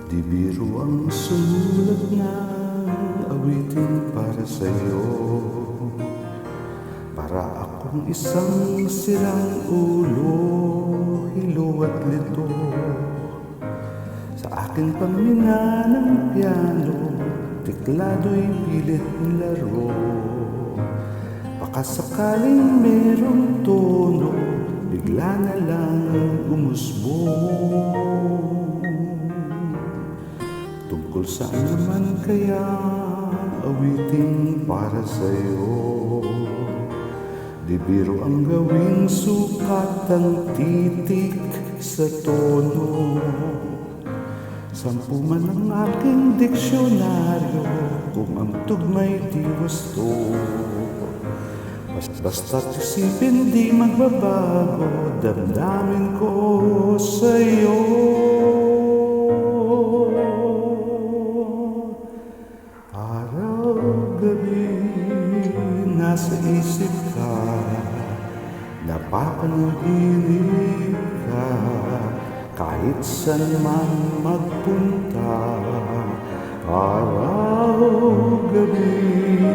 Di biro ang sumulat ng awitin para sa'yo, para akong isang sirang ulo, hilo at lito. Sa aking pamina ng piano, tiklado'y pilit nilaro. Baka sakaling merong tono, bigla na lang umusbong. Tungkol saan naman kaya awitin para sa'yo? Di biro ang gawing sukat ang titik sa tono. 10 man ang aking diksyonaryo kung ang tugma'y di gusto. Basta't isipin di magbabago damdamin ko sa'yo. Araw-gabi nasa isip ka, napapanaginip ka, kahit saan man magpunta. Araw-gabi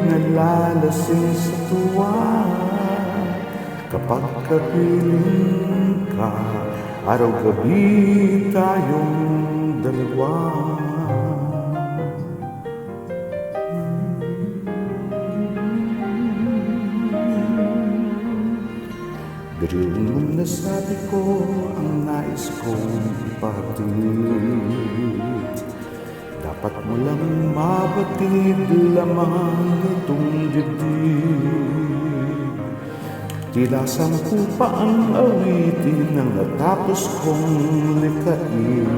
nalalasing sa tuwa, kapag kapiling ka, araw-gabi tayong dalawa. Biriwin mong nasabi ko ang nais kong ipahatid. Dapat mo lang mabatid lamang itong dibdib. Tila 10 pa ang awitin ang natapos kong likain.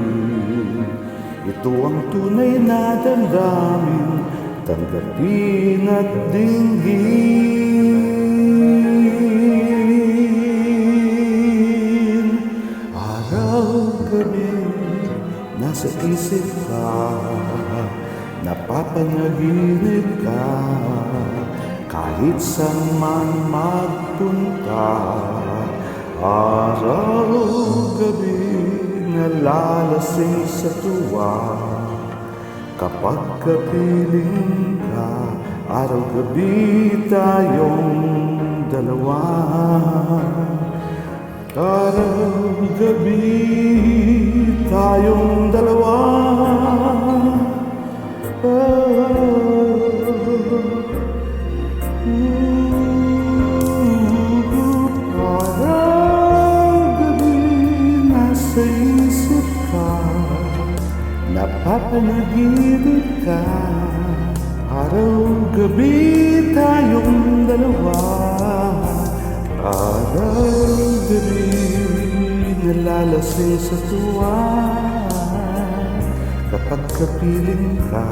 Ito ang tunay na damdamin, tanggapin at dinggin. Araw-gabi nasa isip ka, napapanaginip ka, kahit saan man magpunta. Araw-gabi nalalasing sa tuwa, kapag kapiling ka, araw-gabi tayong dalawa. Araw-gabi tayong dalawa. Araw-gabi nasa isip ka, napapanaginip ka, araw-gabi tayong dalawa. Araw-gabi nalalasing sa tuwa, kapag kapiling ka,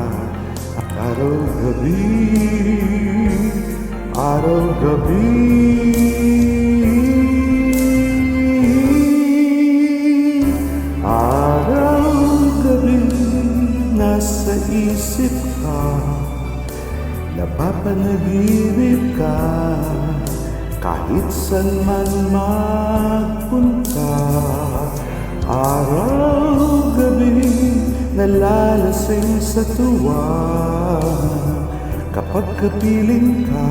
araw-gabi, araw-gabi. Araw-gabi nasa isip ka, napapanaginip ka, kahit saan man magpunta. Araw-gabi nalalasing sa tuwa, kapag kapiling ka,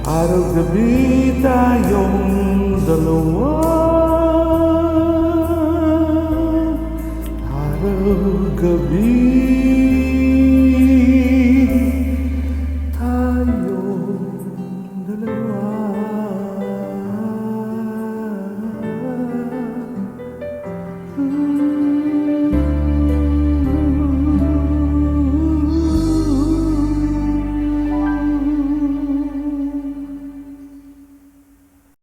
araw-gabi tayong dalawa. Araw-gabi